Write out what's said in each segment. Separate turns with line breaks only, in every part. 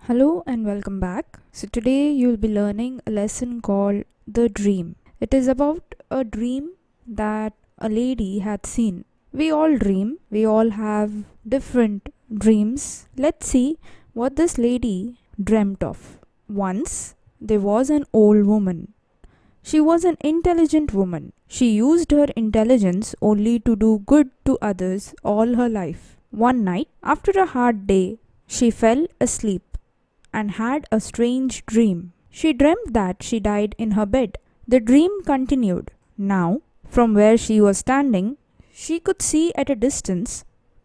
Hello and welcome back. So today you'll be learning a lesson called The Dream. It is about a dream that a lady had seen. We all dream, we all have different dreams. Let's see what this lady dreamt of. Once there was an old woman. She was an intelligent woman. She used her intelligence only to do good to others all her life. One night, after a hard day, she fell asleep and had a strange dream. She dreamt that she died in her bed. The dream continued. Now, from where she was standing, she could see at a distance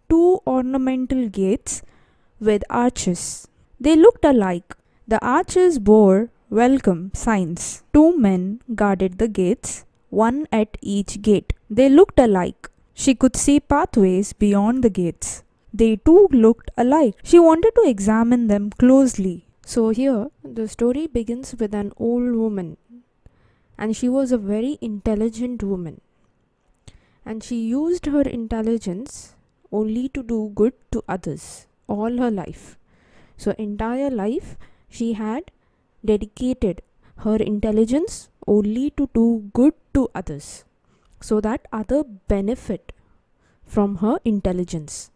two ornamental gates with arches. They looked alike. The arches bore welcome signs. Two men guarded the gates, one at each gate. They looked alike. She could see pathways beyond the gates. They too looked alike. She wanted to examine them closely. So here the story begins with an old woman, and she was a very intelligent woman, and she used her intelligence only to do good to others all her life. So entire life she had dedicated her intelligence only to do good to others, so that other benefit from her intelligence.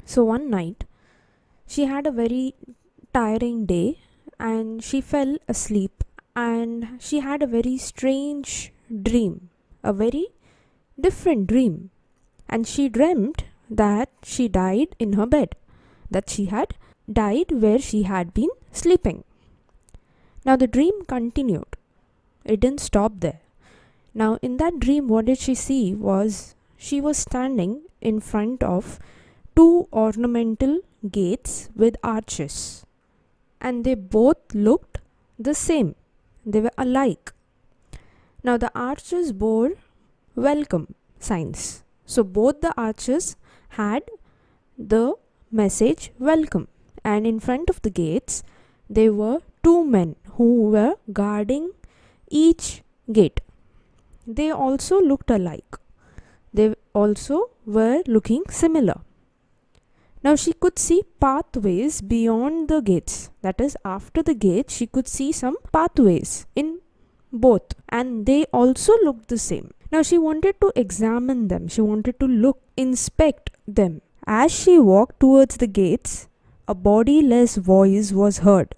So one night she had a very tiring day and she fell asleep, and she had a very strange dream, a very different dream. And she dreamt that she died in her bed, that she had died where she had been sleeping. Now the dream continued. It didn't stop there. Now in that dream, what did she see was she was standing in front of two ornamental gates with arches, and they both looked the same. They were alike. Now the arches bore welcome signs. So both the arches had the message welcome, and in front of the gates there were two men who were guarding each gate. They also looked alike. They also were looking similar. Now she could see pathways beyond the gates. That is, after the gate, she could see some pathways in both, and they also looked the same. Now she wanted to examine them. She wanted to inspect them. As she walked towards the gates, a bodiless voice was heard.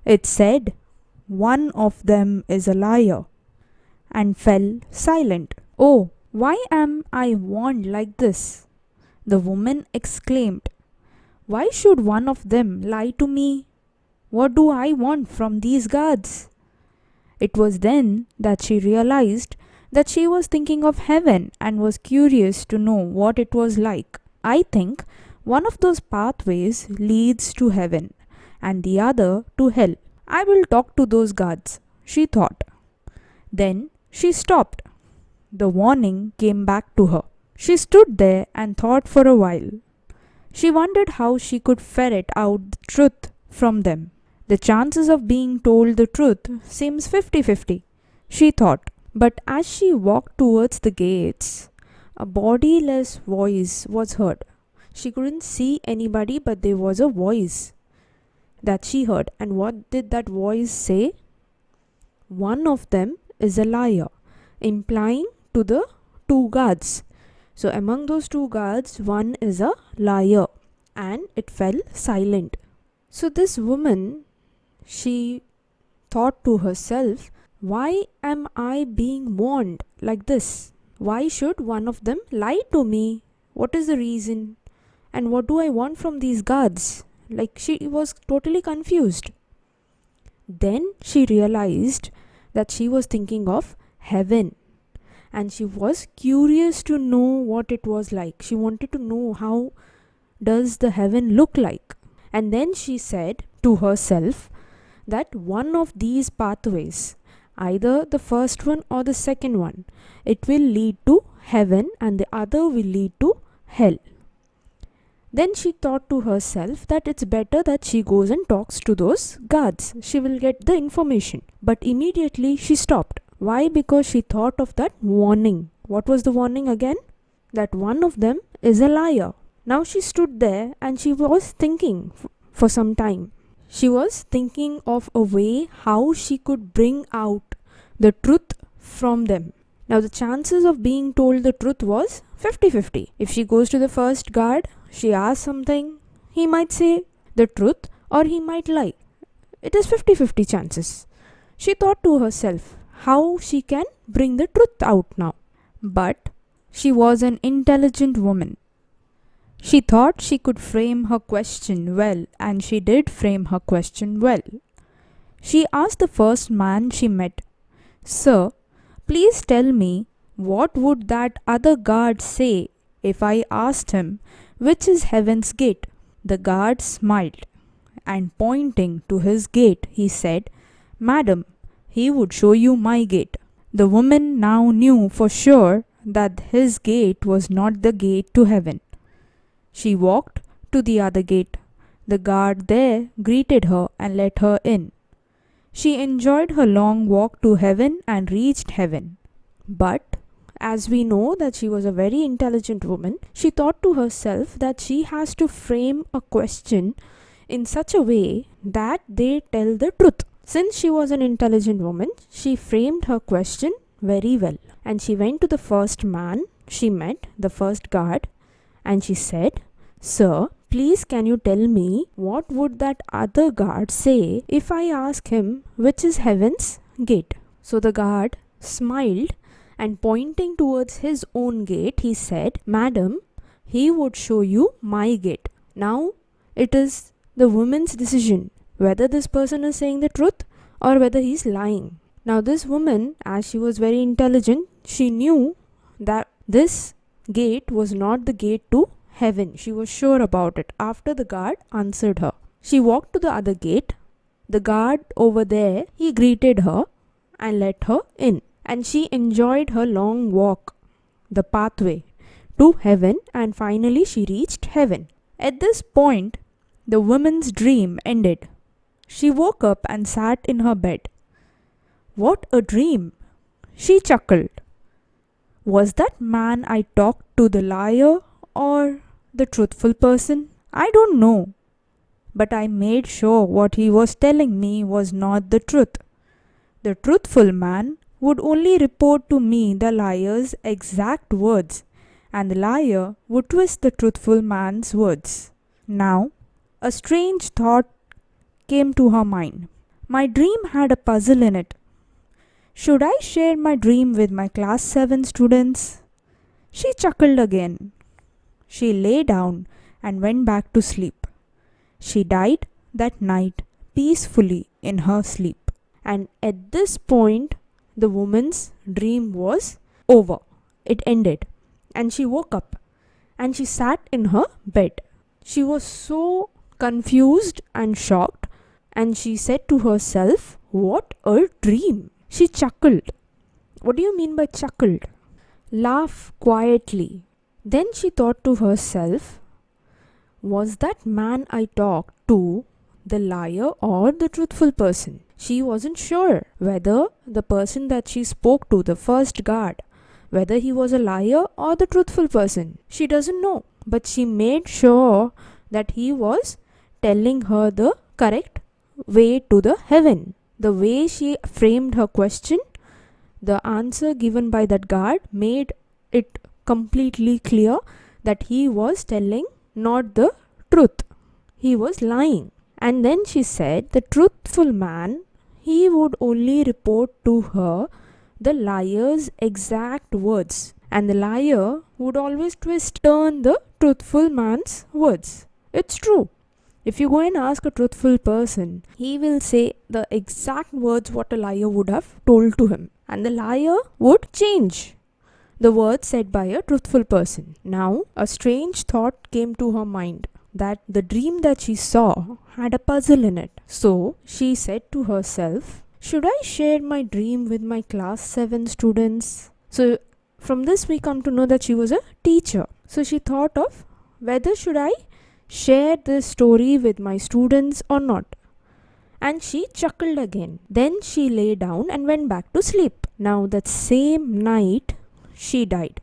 It said, "One of them is a liar," and fell silent. "Oh, why am I warned like this?" the woman exclaimed. "Why should one of them lie to me? What do I want from these guards?" It was then that she realized that she was thinking of heaven and was curious to know what it was like. "I think one of those pathways leads to heaven and the other to hell. I will talk to those guards," she thought. Then she stopped. The warning came back to her. She stood there and thought for a while. She wondered how she could ferret out the truth from them. The chances of being told the truth seems 50-50, she thought. But as she walked towards the gates, a bodiless voice was heard. She couldn't see anybody, but there was a voice that she heard. And what did that voice say? "One of them is a liar," implying to the two guards. So among those two guards, one is a liar, and it fell silent. So this woman, she thought to herself, "Why am I being warned like this? Why should one of them lie to me? What is the reason? And what do I want from these guards?" Like, she was totally confused. Then she realized that she was thinking of heaven, and she was curious to know what it was like. She wanted to know how does the heaven look like. And then she said to herself that one of these pathways, either the first one or the second one, it will lead to heaven and the other will lead to hell. Then she thought to herself that it's better that she goes and talks to those guards. She will get the information. But immediately she stopped. Why? Because she thought of that warning. What was the warning again? That one of them is a liar. Now she stood there and she was thinking for some time. She was thinking of a way how she could bring out the truth from them. Now the chances of being told the truth was 50-50. If she goes to the first guard, she asks something, he might say the truth or he might lie. It is 50-50 chances. She thought to herself how she can bring the truth out now. But she was an intelligent woman. She thought she could frame her question well, and she did frame her question well. She asked the first man she met, "Sir, please tell me, what would that other guard say if I asked him which is heaven's gate?" The guard smiled, and pointing to his gate, he said, "Madam, he would show you my gate." The woman now knew for sure that his gate was not the gate to heaven. She walked to the other gate. The guard there greeted her and let her in. She enjoyed her long walk to heaven and reached heaven. But as we know that she was a very intelligent woman, she thought to herself that she has to frame a question in such a way that they tell the truth. Since she was an intelligent woman, she framed her question very well. And she went to the first man she met, the first guard, and she said, "Sir, please can you tell me what would that other guard say if I ask him which is heaven's gate?" So the guard smiled, and pointing towards his own gate, he said, "Madam, he would show you my gate." Now it is the woman's decision whether this person is saying the truth or whether he is lying. Now this woman, as she was very intelligent, she knew that this gate was not the gate to heaven. She was sure about it after the guard answered her. She walked to the other gate. The guard over there, he greeted her and let her in. And she enjoyed her long walk, the pathway to heaven, and finally she reached heaven. At this point, the woman's dream ended. She woke up and sat in her bed. What a dream! She chuckled. Was that man I talked to the liar or the truthful person? I don't know. But I made sure what he was telling me was not the truth. The truthful man would only report to me the liar's exact words, and the liar would twist the truthful man's words. Now, a strange thought came to her mind. My dream had a puzzle in it. Should I share my dream with my class 7 students? She chuckled again. She lay down and went back to sleep. She died that night peacefully in her sleep. And at this point, the woman's dream was over. It ended. And she woke up and she sat in her bed. She was so confused and shocked, and she said to herself, "What a dream!" She chuckled. What do you mean by chuckled? Laugh quietly. Then she thought to herself, was that man I talked to the liar or the truthful person? She wasn't sure whether the person that she spoke to, the first guard, whether he was a liar or the truthful person. She doesn't know, but she made sure that he was telling her the correct way to the heaven. The way she framed her question, the answer given by that guard made it completely clear that he was telling not the truth. He was lying. And then she said the truthful man, he would only report to her the liar's exact words. And the liar would always turn the truthful man's words. It's true. If you go and ask a truthful person, he will say the exact words what a liar would have told to him. And the liar would change the words said by a truthful person. Now, a strange thought came to her mind, that the dream that she saw had a puzzle in it. So, she said to herself, should I share my dream with my class 7 students? So, from this we come to know that she was a teacher. So, she thought of whether should I share this story with my students or not. And she chuckled again. Then she lay down and went back to sleep. Now that same night, she died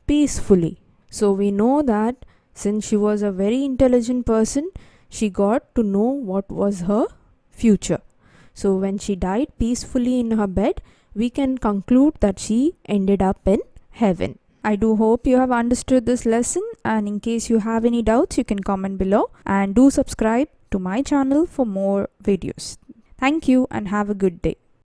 peacefully. So we know that since she was a very intelligent person,
she got to know what was her future. So when she died peacefully in her bed, we can conclude that she ended up in heaven.
I do hope you have understood this lesson, and in case you have any doubts, you can comment below, and do subscribe to my channel for more videos. Thank you and have a good day.